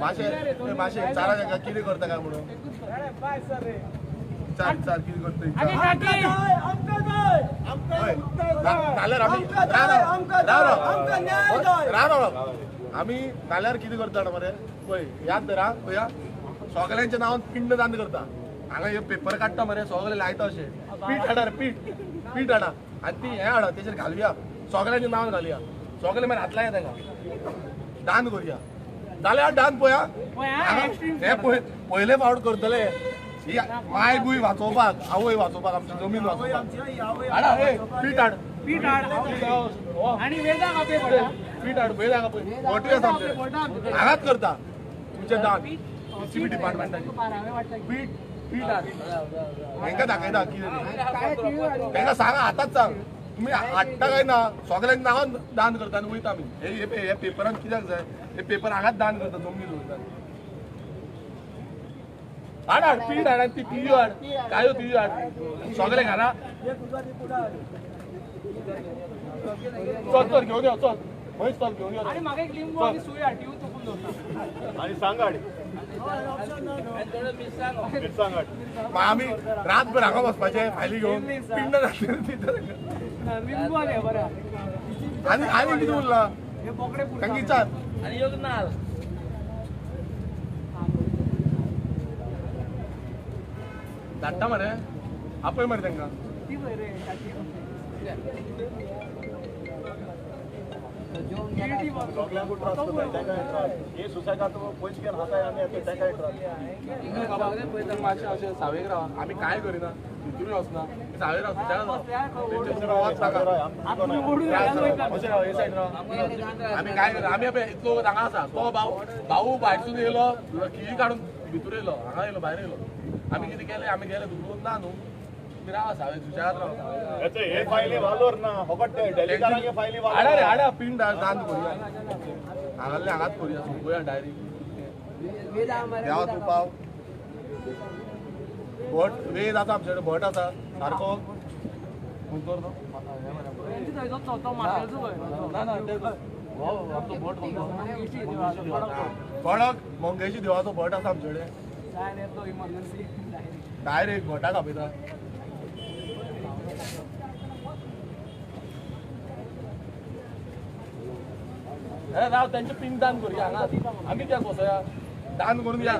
माशे ए, माशे चारा जागा कितें करता काय म्हणून चार चार कितें करता आगे काकी नाल्यार आमी आमी नाल्यार कितें करता जाणा मरे पळय याद धर आं पळया सगळ्यांच्या नांवान पिंड दान करता हांगा हे पेपर काडटा मरे सगळे लायता अशें पीठ हाडा रे पीठ हाडा आनी ती हें हाडा तेजेर घालुया सगळ्यांच्या नांवान घालुया सगळे मागीर हात लाया ताका दान करुया जाल्यार दान पळया हे पयले फावट करतले ही माय बुय वाचोवपाक आवय वाचोवपाक आमची जमीन वाचोवपाक हाडा हे पीठ हाड आणि वेदा कापे पडा पीठ हाड पळय ताका पळय मोठी आसा आमचे हांगाच करता तुमचे दान पीसीबी डिपार्टमेंटाचे पीठ हाड तांकां दाखयता कितें तांकां सांगा आतांच सांग तुम्ही हाडटा काय ना सगळ्यांक नांवान दान करता आनी वयता आमी हे पेपरान कित्याक जाय हे पेपर हांगाच दान करता जमनीर वयता हाड पीठ हाड आनी ती तियो हाड कायो तियो हाड सगळे घाला चल घेवन यो चल खंयच चल घेवन यो आणि मागे एक लिंबू आणि सुई हाड टीव चुकून दवरता आणि सांगाड आमी रातभर हांगा बसपाचे फायली घेवन पिंड लिंबू आणि बरं आनी आनी कितें उरला हे बोकडे तांकां विचार आणि योग नाल धाडटा मरे आपय मरे तांकां ती पळय रे काकी हे सुसायगात पयस केन हाताय आमी आता ताका मातशें अशें सावेक रावा आमी कांय करिना भितरूय वचना सावेक रावता अशें राव हे सायड राव आमी काय करता आमी पळय इतलो हांगा आसा तो भाऊ भायरसून येयलो की काडून भितर येयलो हांगा येयलो भायर येयलो आमी कितें केलें आमी गेले दुखून ना न्हू तुमी रावा सावेक सुशेगाद रावा याचे हे फायली वालोर ना फकत डेलिगारांगे फायली हाडा रे हाडा पिंड दान करूया हांगाले हांगाच करूया सोंपोया डायरी देवा तूं पाव भट वेद आसा आमचे कडेन भट आसा सारको खंय कर तो चौथा मार्केलचो ना ना ते हो आमचो भट कडक मंगेशी देवाचो भट आसा आमचे कडेन इमर्जन्सी डायरेक्ट भटाक आपयता हे राव त्यांचे पिंड दान करूया हांगा आमी कित्याक वसया दान करून या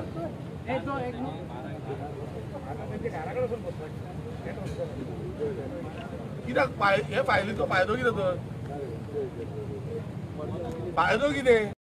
कित्याक हे फायलीचो फायदो कितें तर फायदो कितें